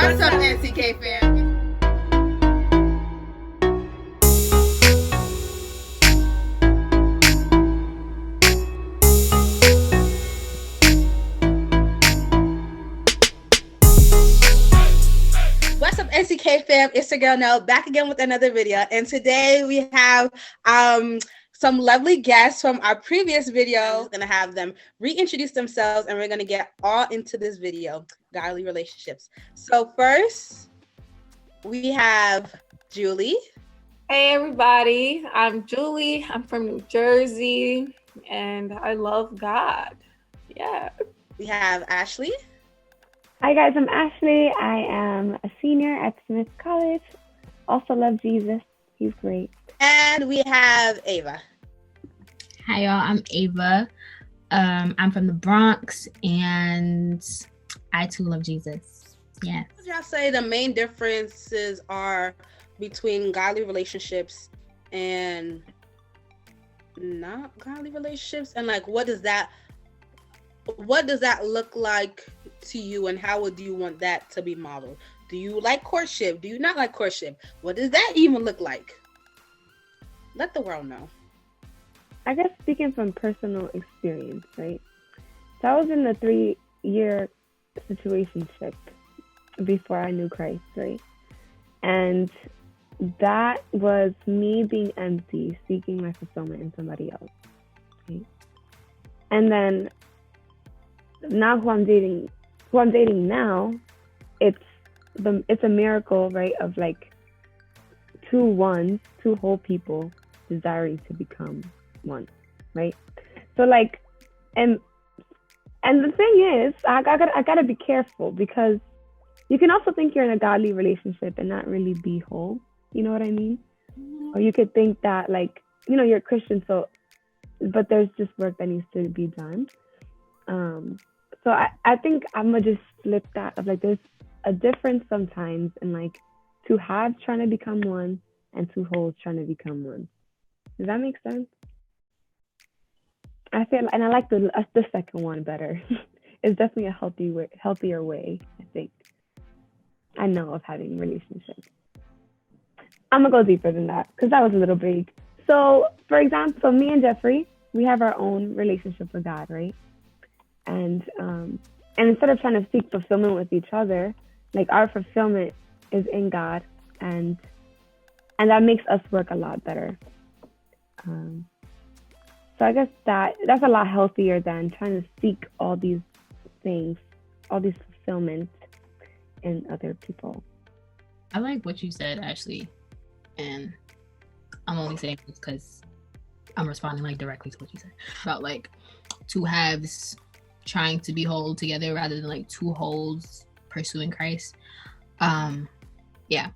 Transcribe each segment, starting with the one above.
What's up, NCK fam? What's up, NCK fam? It's your girl Nelle, back again with another video. And today we have some lovely guests from our previous video. We're going to have them reintroduce themselves, and we're going to get all into this video, godly relationships. So first, we have Julie. Hey everybody, I'm Julie. I'm from New Jersey and I love God. Yeah. We have Ashley. Hi guys, I'm Ashley. I am a senior at Smith College. Also love Jesus. He's great. And we have Ava. Hi y'all, I'm Ava. I'm from the Bronx and I too love Jesus. Yes. What would y'all say the main differences are between godly relationships and not godly relationships? And like what does that look like to you, and how would you want that to be modeled? Do you like courtship? Do you not like courtship? What does that even look like? Let the world know. I guess speaking from personal experience, right? So I was in a 3-year situationship before I knew Christ, right? And that was me being empty, seeking my fulfillment in somebody else, right? And then now who I'm dating now, it's a miracle, right? Of like two whole people desiring to become one, right? So like, and the thing is, I gotta be careful, because you can also think you're in a godly relationship and not really be whole. You know what I mean? Or you could think that like, you're a Christian, so, but there's just work that needs to be done. So I think I'm gonna just flip that of like, there's a difference sometimes in like two halves trying to become one and two wholes trying to become one. Does that make sense? I feel, and I like the second one better. It's definitely a healthier way, I think. I know, of having relationships. I'm gonna go deeper than that because that was a little vague. So, for example, me and Jeffrey, we have our own relationship with God, right? And instead of trying to seek fulfillment with each other, like our fulfillment is in God, and that makes us work a lot better. So I guess that's a lot healthier than trying to seek all these things, all these fulfillments in other people. I like what you said, Ashley, and I'm only saying this because I'm responding like directly to what you said about like two halves trying to be whole together rather than like two wholes pursuing Christ. Yeah,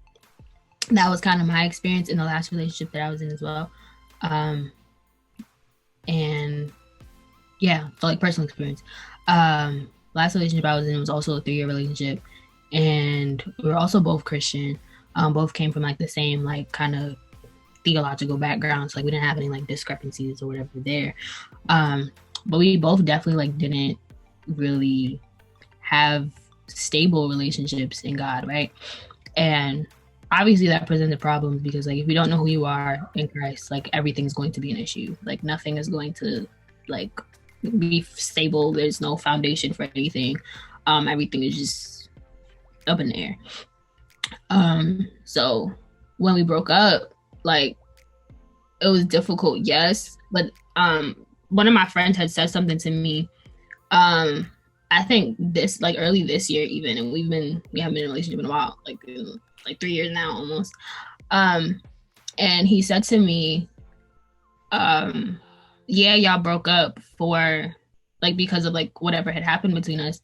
that was kind of my experience in the last relationship that I was in as well. And yeah, so like personal experience. Last relationship I was in was also a 3-year relationship, and we were also both Christian. Both came from like the same like kind of theological backgrounds. Like we didn't have any like discrepancies or whatever there. But we both definitely like didn't really have stable relationships in God, right? And obviously that presented problems because like if you don't know who you are in Christ, like everything's going to be an issue. Like nothing is going to like be stable. There's no foundation for anything. Everything is just up in the air. So when we broke up, like it was difficult, yes, but one of my friends had said something to me, I think this like early this year even, and we haven't been in a relationship in a while, like 3 years now almost. And he said to me, yeah, y'all broke up for like because of like whatever had happened between us.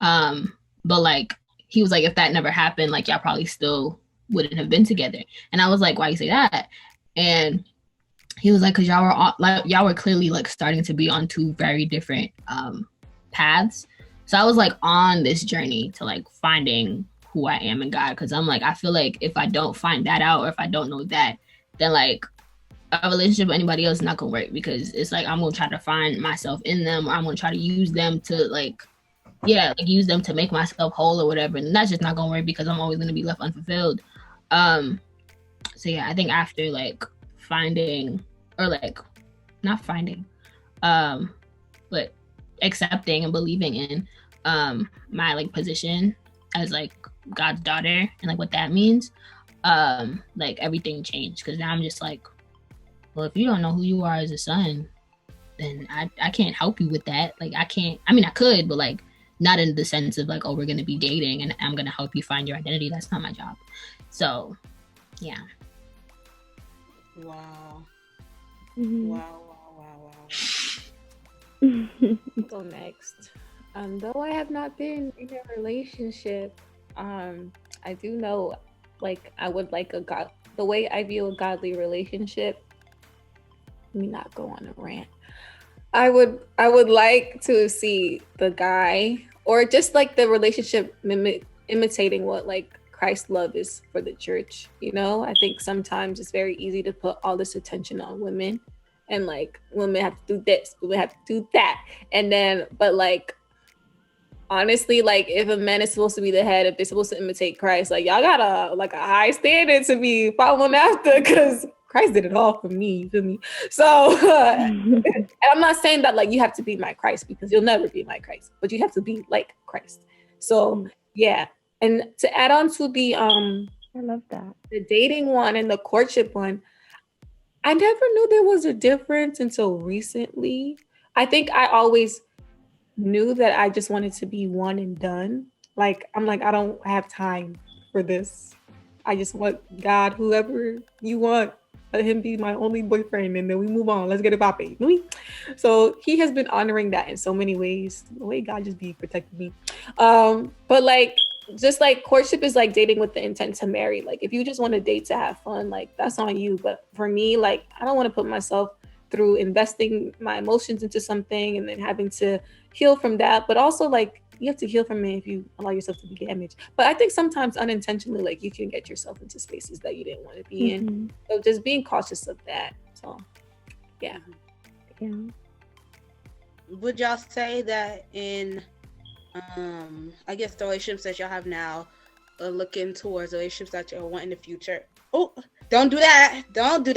But like he was like, if that never happened, like y'all probably still wouldn't have been together. And I was like, why you say that? And he was like, because y'all were clearly like starting to be on two very different paths. So I was like on this journey to like finding who I am in God, because I'm like, I feel like if I don't find that out, or if I don't know that, then like a relationship with anybody else is not gonna work, because it's like I'm gonna try to find myself in them, or I'm gonna try to use them to like use them to make myself whole or whatever, and that's just not gonna work because I'm always gonna be left unfulfilled. So yeah, I think after like finding, or like not finding, but accepting and believing in my like position as like God's daughter and like what that means, like everything changed, because now I'm just like, well, if you don't know who you are as a son, then I can't help you with that. Like I could, but like not in the sense of like, oh, we're gonna be dating and I'm gonna help you find your identity. That's not my job. So yeah. Wow. Mhm. Wow. Go next. Though I have not been in a relationship, I do know, like, I would like the way I view a godly relationship. Let me not go on a rant. I would like to see the guy, or just like the relationship imitating what like Christ's love is for the church. You know, I think sometimes it's very easy to put all this attention on women, and like women have to do this, women have to do that, and then but like honestly, like if a man is supposed to be the head, if they're supposed to imitate Christ, like y'all got a high standard to be following after, because Christ did it all for me. You feel me? So and I'm not saying that like you have to be my Christ, because you'll never be my Christ, but you have to be like Christ. So yeah. And to add on to the I love that. the dating one and the courtship one, I never knew there was a difference until recently. I think I always knew that I just wanted to be one and done. Like I'm like, I don't have time for this. I just want God, whoever you want, let him be my only boyfriend, and then we move on. Let's get it popping. So he has been honoring that in so many ways. The way God just be protecting me. But like just like courtship is like dating with the intent to marry. Like if you just want to date to have fun, like that's on you. But for me, like I don't want to put myself through investing my emotions into something and then having to heal from that. But also like you have to heal from it if you allow yourself to be damaged. But I think sometimes unintentionally, like you can get yourself into spaces that you didn't want to be in. So just being cautious of that. So yeah. Yeah. Would y'all say that in I guess the relationships that y'all have now, looking towards relationships that you'll want in the future? Oh, don't do that. But,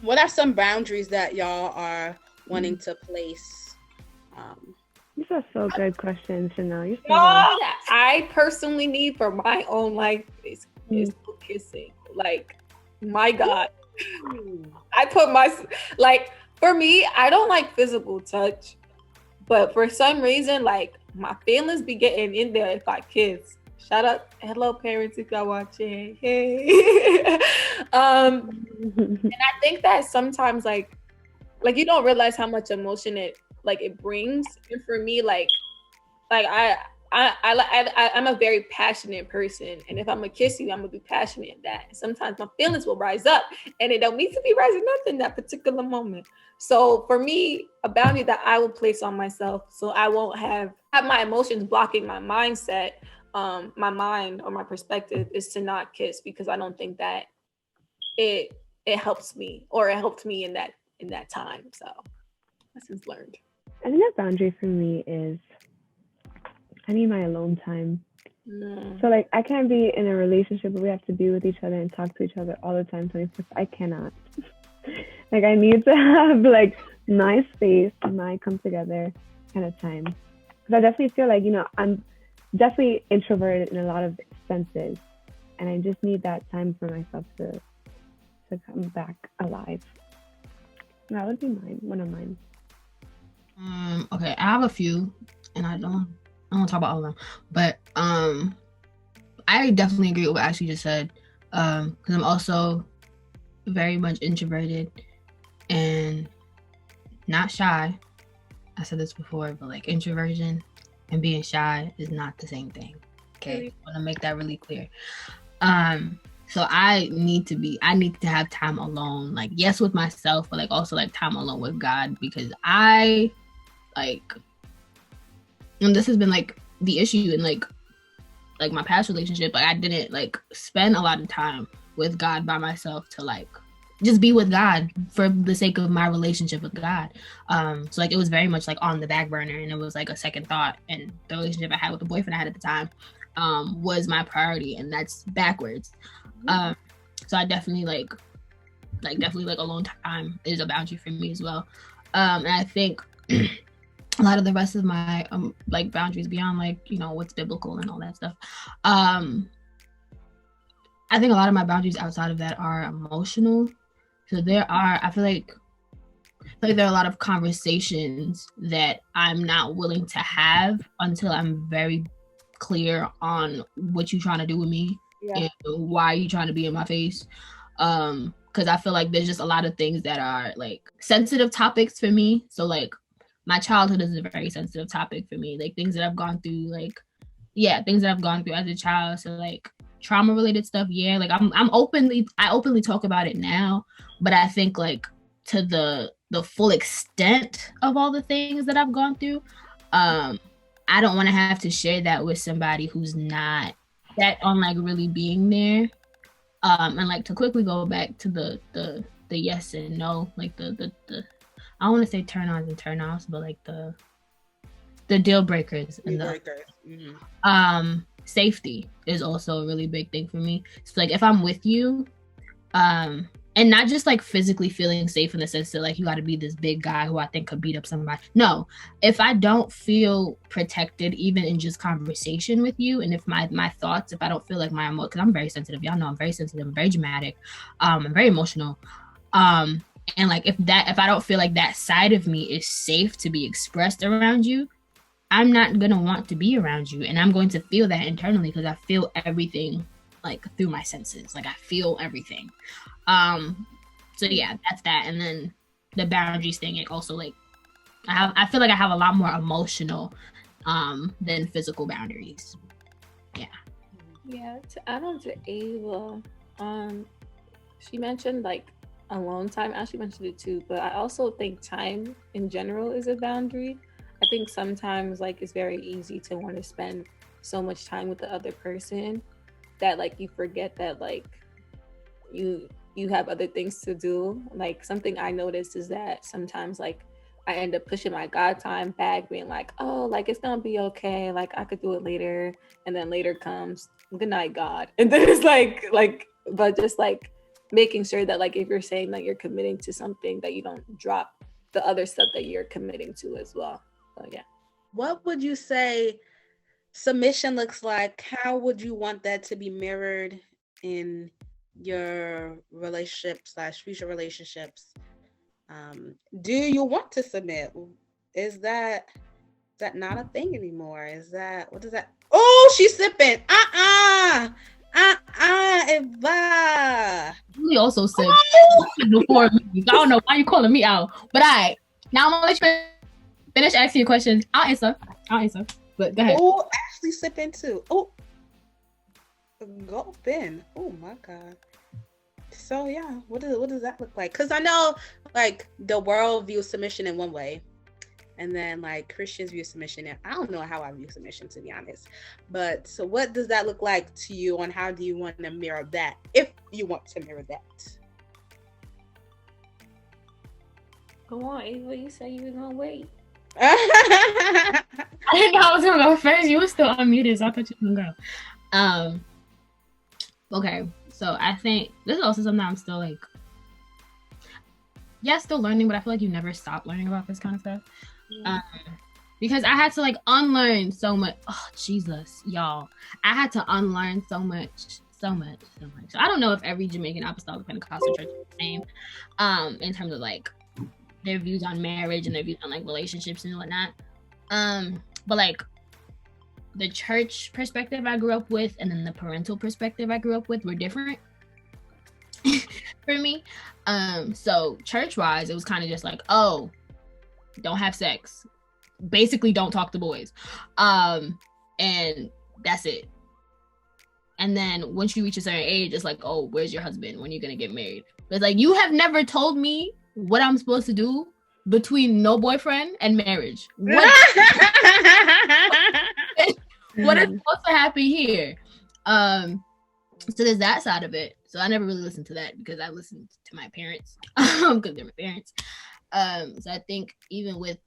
what are some boundaries that y'all are wanting to place? These are so good questions, Chanel. You're so All that I personally need for my own life is kissing. Like, my God. I put like, for me, I don't like physical touch, but for some reason, like, my feelings be getting in there if I kiss. Shout out, hello parents if y'all watching. Hey. And I think that sometimes like you don't realize how much emotion it brings. And for me, I'm a very passionate person, and if I'm gonna kiss you, I'm gonna be passionate in that. Sometimes my feelings will rise up, and it don't need to be rising up in that particular moment. So for me, a boundary that I will place on myself, so I won't have my emotions blocking my mindset, my mind or my perspective, is to not kiss, because I don't think that it helps me, or it helped me in that time. So lessons learned. I think a boundary for me is I need my alone time. So like I can't be in a relationship where we have to be with each other and talk to each other all the time, 24. I cannot. Like I need to have like my space, my come together kind of time. Because I definitely feel like, I'm definitely introverted in a lot of senses, and I just need that time for myself to come back alive. That would be one of mine. Okay, I have a few, and I don't talk about all of them, but I definitely agree with what Ashley just said, because I'm also very much introverted and not shy. I said this before, but like introversion and being shy is not the same thing. Okay, I want to make that really clear. So I need to have time alone, like yes, with myself, but like also like time alone with God, because I and this has been like the issue in like my past relationship. Like I didn't like spend a lot of time with God by myself to like just be with God for the sake of my relationship with God. So like it was very much like on the back burner, and it was like a second thought. And the relationship I had with the boyfriend I had at the time was my priority, and that's backwards. So I definitely like alone time is a boundary for me as well. And I think a lot of the rest of my like boundaries beyond like, you know, what's biblical and all that stuff. I think a lot of my boundaries outside of that are emotional. So I feel like there are a lot of conversations that I'm not willing to have until I'm very clear on what you're trying to do with me and why you trying to be in my face. Because I feel like there's just a lot of things that are like sensitive topics for me. So like my childhood is a very sensitive topic for me. Like things that I've gone through, things that I've gone through as a child. So like trauma related stuff. Yeah. Like I openly talk about it now, but I think like to the full extent of all the things that I've gone through, I don't want to have to share that with somebody who's not that on like really being there. And like to quickly go back to the yes and no, like the I don't want to say turn ons and turn offs, but like the deal breakers and safety is also a really big thing for me. So like if I'm with you, and not just like physically feeling safe in the sense that like you got to be this big guy who I think could beat up somebody. No, if I don't feel protected even in just conversation with you, and if my thoughts, if I don't feel like my emotions, because I'm very sensitive, y'all know I'm very sensitive, I'm very dramatic, I'm very emotional, and like if I don't feel like that side of me is safe to be expressed around you, I'm not gonna want to be around you, and I'm going to feel that internally because I feel everything like through my senses. Like I feel everything. So yeah, that's that. And then the boundaries thing, like also like I feel like I have a lot more emotional than physical boundaries. Yeah, to add on to Ava, she mentioned like alone time. I actually mentioned it too, but I also think time in general is a boundary. I think sometimes like it's very easy to want to spend so much time with the other person that like you forget that like you have other things to do. Like something I noticed is that sometimes like I end up pushing my God time back, being like, oh, like it's gonna be okay, like I could do it later. And then later comes, good night, God. And then it's like but just like making sure that like if you're saying that you're committing to something, that you don't drop the other stuff that you're committing to as well. So yeah. What would you say submission looks like? How would you want that to be mirrored in your relationship / future relationships? Do you want to submit? Is that not a thing anymore? Is that, what is that? Oh, she's sipping. Eva. Julie also said before me. I don't know why you calling me out, but now I'm gonna let you finish asking your questions. I'll answer. But go ahead. Oh, Ashley sipping too. Oh, gulping. Oh my God. So yeah, what does that look like? Because I know like the world views submission in one way, and then like Christians view submission, and I don't know how I view submission, to be honest. But so what does that look like to you, and how do you want to mirror that, if you want to mirror that? Go on, Ava, you said you were gonna wait. I didn't know I was gonna go first. You were still unmuted, so I thought you were gonna go. Okay, so I think this is also something I'm still like, still learning, but I feel like you never stop learning about this kind of stuff. Because I had to like unlearn so much. Oh Jesus, y'all! I had to unlearn so much. So I don't know if every Jamaican Apostolic Pentecostal church is the same, in terms of like their views on marriage and their views on like relationships and whatnot. But like the church perspective I grew up with and then the parental perspective I grew up with were different for me. So church wise, it was kind of just like, oh, don't have sex. Basically don't talk to boys. And that's it. And then once you reach a certain age, it's like, oh, where's your husband? When are you gonna get married? But it's like, you have never told me what I'm supposed to do between no boyfriend and marriage. What is supposed to happen here? So there's that side of it. So I never really listened to that because I listened to my parents because they're my parents. So I think even with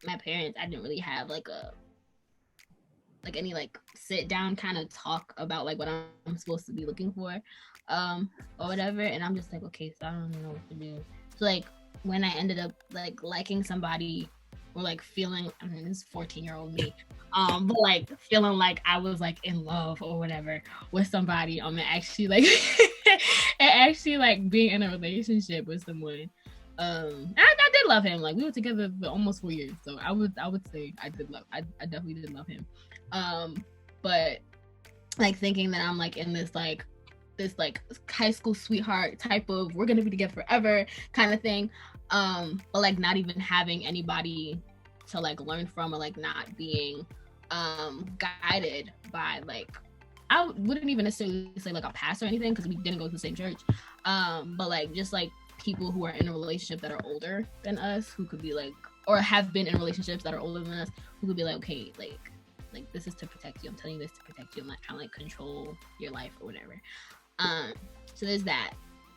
my parents, I didn't really have like any like sit down kind of talk about like what I'm supposed to be looking for, or whatever. And I'm just like, okay, so I don't know what to do. So like when I ended up like liking somebody or like feeling, I mean, this 14-year-old me, but like feeling like I was like in love or whatever with somebody, and actually like and actually like being in a relationship with someone. I did love him. Like we were together for almost 4 years, so I would say I definitely did love him. But like thinking that I'm like in this high school sweetheart type of we're gonna be together forever kind of thing, but like not even having anybody to like learn from, or like not being guided by like, I wouldn't even necessarily say like a pastor or anything because we didn't go to the same church, but like just like people who are in a relationship that are older than us, who could be like, or have been in relationships that are older than us, who could be like, okay, like this is to protect you. I'm telling you this to protect you. I'm not trying to like control your life or whatever. So there's that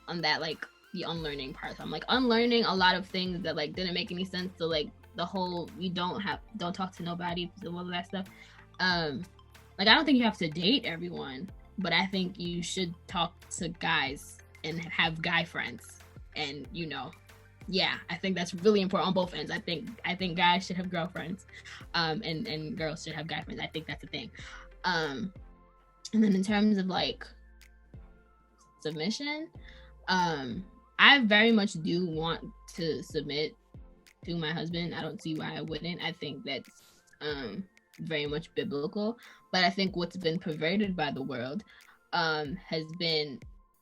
on that, like the unlearning part. So I'm like unlearning a lot of things that like didn't make any sense. So like the whole don't talk to nobody, all of that stuff. Like I don't think you have to date everyone, but I think you should talk to guys and have guy friends. And yeah, I think that's really important on both ends. I think guys should have girlfriends, and girls should have guy friends. I think that's a thing. And then in terms of like submission, I very much do want to submit to my husband. I don't see why I wouldn't. I think that's very much biblical. But I think what's been perverted by the world has been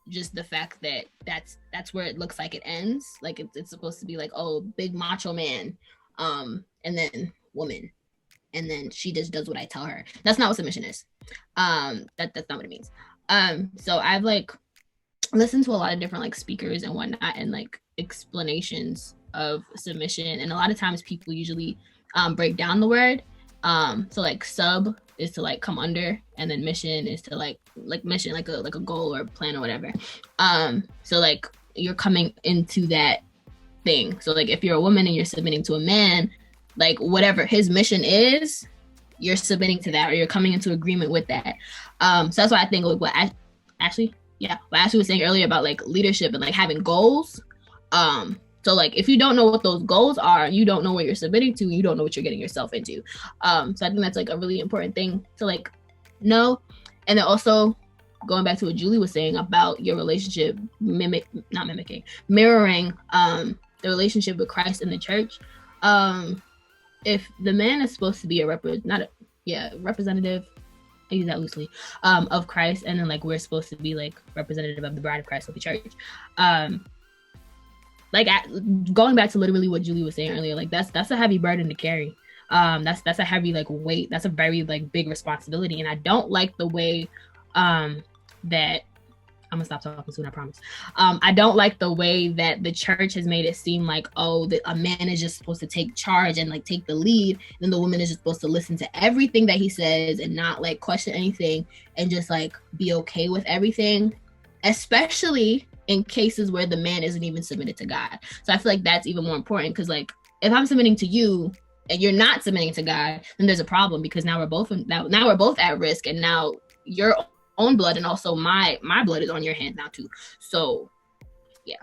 just the fact that that's where it looks like it ends. Like it's supposed to be like, oh, big macho man, and then woman, and then she just does what I tell her. That's not what submission is. That's not what it means. So I've like listened to a lot of different like speakers and whatnot, and like explanations of submission, and a lot of times people usually break down the word. So like sub is to like come under, and then mission is to like mission, like a goal or plan or whatever. So like you're coming into that thing. So like if you're a woman and you're submitting to a man, like whatever his mission is, you're submitting to that, or you're coming into agreement with that. So that's why I think like what Ashley was saying earlier about like leadership and like having goals. So like if you don't know what those goals are, you don't know what you're submitting to, you don't know what you're getting yourself into. So I think that's like a really important thing to like know. And then also going back to what Julie was saying about your relationship mirroring the relationship with Christ and the church. If the man is supposed to be a representative, I use that loosely, of Christ, and then like we're supposed to be like representative of the bride of Christ, of the church. Like going back to literally what Julie was saying earlier, like that's a heavy burden to carry. That's a heavy like weight. That's a very like big responsibility, and I don't like the way that I'm gonna stop talking soon, I promise. I don't like the way that the church has made it seem like, oh, that a man is just supposed to take charge and like take the lead, and the woman is just supposed to listen to everything that he says and not like question anything and just like be okay with everything, especially in cases where the man isn't even submitted to God. So I feel like that's even more important, because like if I'm submitting to you and you're not submitting to God, then there's a problem, because now we're both at risk, and now your own blood and also my blood is on your hands now too. So yeah.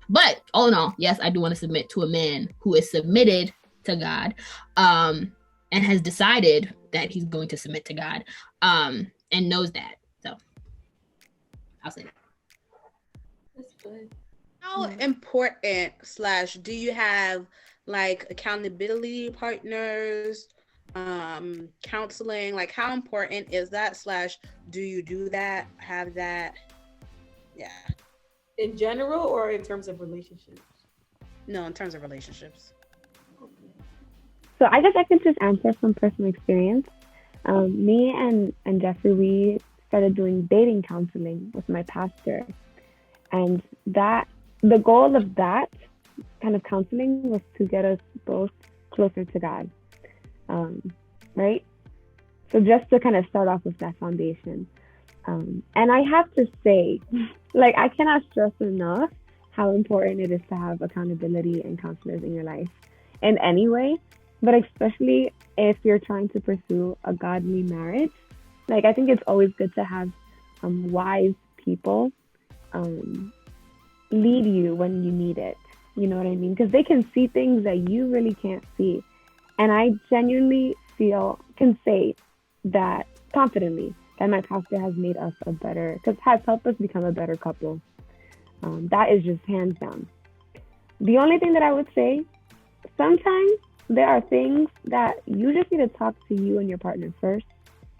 But all in all, yes, I do want to submit to a man who is submitted to God, and has decided that he's going to submit to God, and knows that. So I'll say that. That's good. How important / do you have like accountability partners, counseling? Like how important is that / do you do that, have that? Yeah. In general or in terms of relationships? No, in terms of relationships. So I guess I can just answer from personal experience. Me and Jeffrey, we started doing dating counseling with my pastor. And that the goal of that kind of counseling was to get us both closer to God. Right? So just to kind of start off with that foundation. And I have to say, like, I cannot stress enough how important it is to have accountability and counselors in your life in any way, but especially if you're trying to pursue a godly marriage. Like, I think it's always good to have wise people um, lead you when you need it. You know what I mean? Because they can see things that you really can't see. And I genuinely can say that confidently that my pastor has made us because has helped us become a better couple. That is just hands down. The only thing that I would say, sometimes there are things that you just need to talk to you and your partner first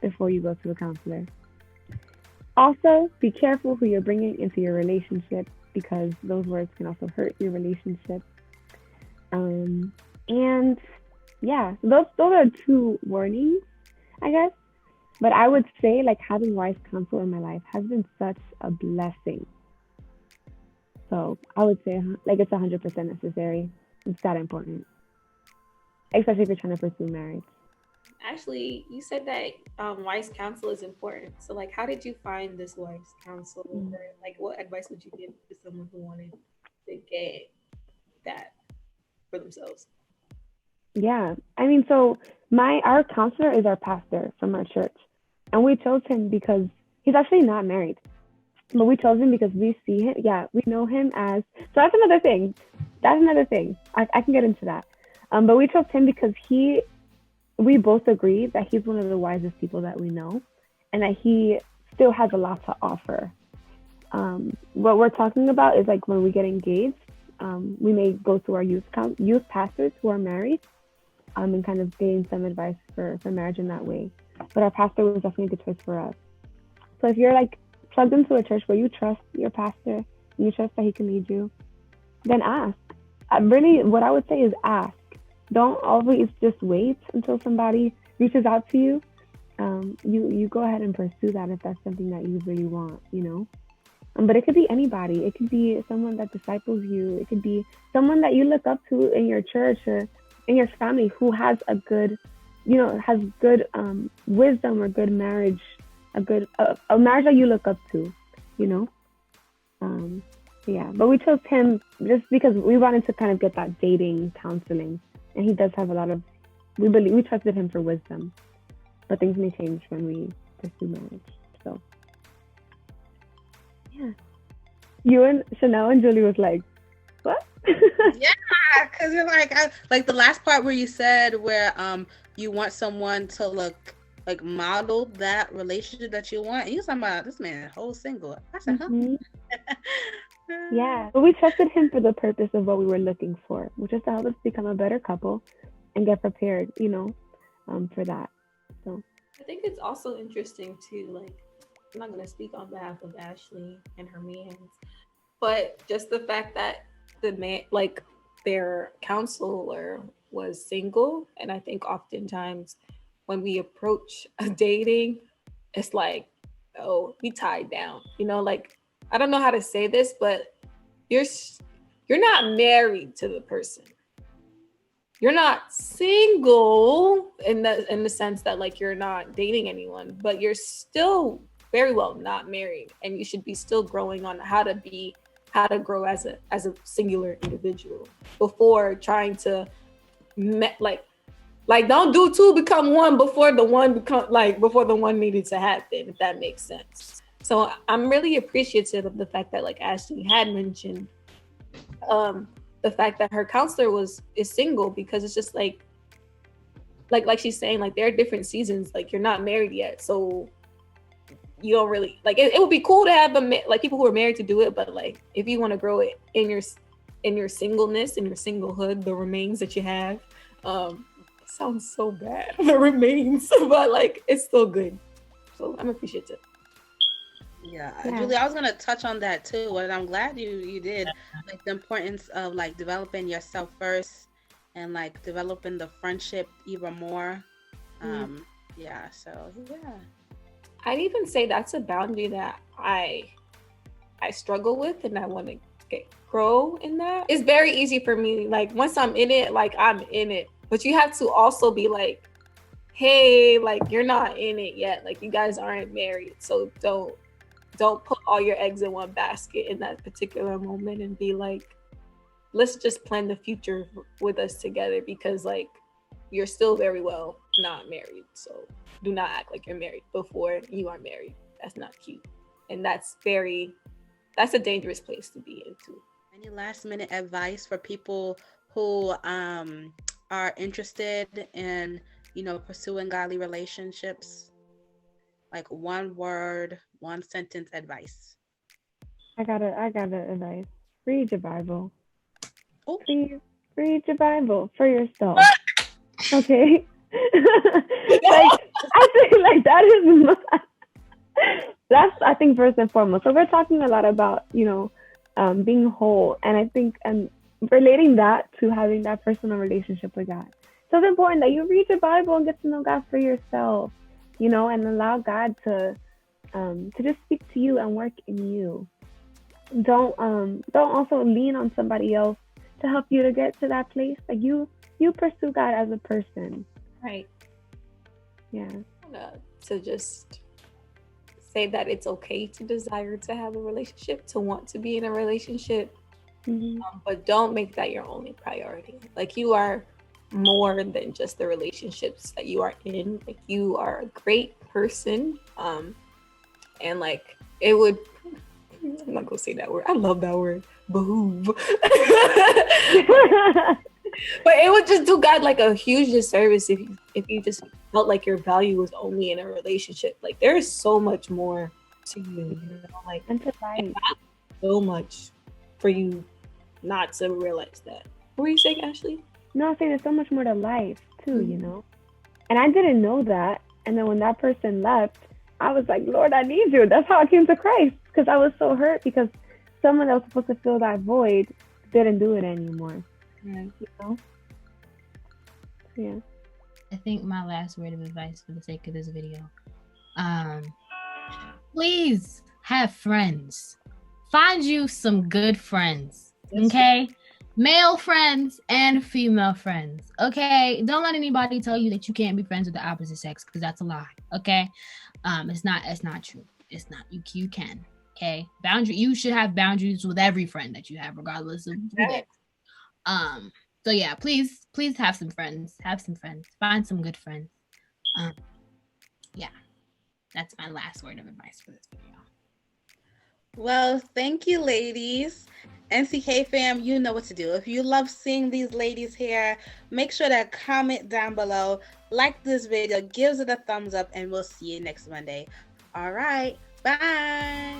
before you go to a counselor. Also, be careful who you're bringing into your relationship because those words can also hurt your relationship. And yeah, those are two warnings, I guess. But I would say like having wise counsel in my life has been such a blessing. So I would say like it's 100% necessary. It's that important, especially if you're trying to pursue marriage. Actually, you said that wise counsel is important. So, like, how did you find this wise counsel? Or, like, what advice would you give to someone who wanted to get that for themselves? Yeah, I mean, so our counselor is our pastor from our church, and we chose him because he's actually not married, but we chose him because we see him. Yeah, we know him as. So that's another thing. I can get into that. But we chose him because we both agree that he's one of the wisest people that we know, and that he still has a lot to offer. What we're talking about is like when we get engaged, we may go to our youth pastors who are married, and kind of gain some advice for marriage in that way. But our pastor was definitely a good choice for us. So if you're like plugged into a church where you trust your pastor and you trust that he can lead you, then ask. Really, what I would say is ask. Don't always just wait until somebody reaches out to you. You go ahead and pursue that if that's something that you really want, you know. But it could be anybody. It could be someone that disciples you. It could be someone that you look up to in your church or in your family who has a good, has good wisdom or good marriage, a marriage that you look up to, you know. Yeah, but we chose him just because we wanted to kind of get that dating counseling, and he does have a lot of. We trusted him for wisdom, but things may change when we pursue marriage. So, yeah, you and Chanel and Julie was like, what? Yeah, because you're like the last part where you said where you want someone to look like model that relationship that you want. And you talking about this man whole single. I said, huh? Mm-hmm. Yeah, but we trusted him for the purpose of what we were looking for, which is to help us become a better couple and get prepared, for that. So I think it's also interesting too. Like, I'm not going to speak on behalf of Ashley and her man, but just the fact that the man, like their counselor, was single, and I think oftentimes when we approach dating, it's like, oh, we tied down. Like, I don't know how to say this, but you're not married to the person. You're not single in the sense that like you're not dating anyone, but you're still very well not married, and you should be still growing on how to grow as a singular individual before trying to like don't do two become one before the one needed to happen, if that makes sense. So I'm really appreciative of the fact that like Ashley had mentioned the fact that her counselor is single, because it's just like she's saying, like there are different seasons, like you're not married yet, so you don't really like it would be cool to have like people who are married to do it, but like if you want to grow it in your singleness, in your singlehood, the remains that you have, sounds so bad, the remains, but like it's still good. So I'm appreciative. Yeah, Julie, I was gonna touch on that too, and I'm glad you did. Like the importance of like developing yourself first, and like developing the friendship even more. Yeah, so yeah. I'd even say that's a boundary that I struggle with, and I want to grow in that. It's very easy for me. Like once I'm in it, like I'm in it. But you have to also be like, hey, like you're not in it yet. Like you guys aren't married. So don't put all your eggs in one basket in that particular moment and be like, let's just plan the future with us together, because like you're still very well not married. So do not act like you're married before you are married. That's not cute. And that's a dangerous place to be into. Any last minute advice for people who are interested in, pursuing godly relationships? Like one word, one sentence advice. I got advice. Read your Bible. Oh. Please read your Bible for yourself. Okay. Like I think like that is that's I think first and foremost. So we're talking a lot about, being whole, and I think relating that to having that personal relationship with God. So it's important that you read your Bible and get to know God for yourself, and allow God to just speak to you and work in you. Don't also lean on somebody else to help you to get to that place. Like you pursue God as a person. Right. Yeah. To just say that it's okay to desire to have a relationship, to want to be in a relationship, but don't make that your only priority. Like you are more than just the relationships that you are in. Like you are a great person, and like it would. I'm not gonna say that word. I love that word. Behoove. But it would just do God like a huge disservice if you just felt like your value was only in a relationship. Like there is so much more to you, like so much for you not to realize that. What were you saying, Ashley? No, I'm saying there's so much more to life too, And I didn't know that. And then when that person left, I was like, Lord, I need you. That's how I came to Christ, because I was so hurt because someone that was supposed to fill that void didn't do it anymore. Right. Yeah. I think my last word of advice for the sake of this video, please have friends. Find you some good friends, okay? Male friends and female friends, okay? Don't let anybody tell you that you can't be friends with the opposite sex, because that's a lie, okay? It's not true. It's not. You can, okay? You should have boundaries with every friend that you have, regardless of who they are. So yeah, please have some friends. Find some good friends. Yeah, that's my last word of advice for this video. Well, thank you, ladies. NCK fam, you know what to do. If you love seeing these ladies here, make sure to comment down below, like this video, give it a thumbs up, and we'll see you next Monday. All right, bye.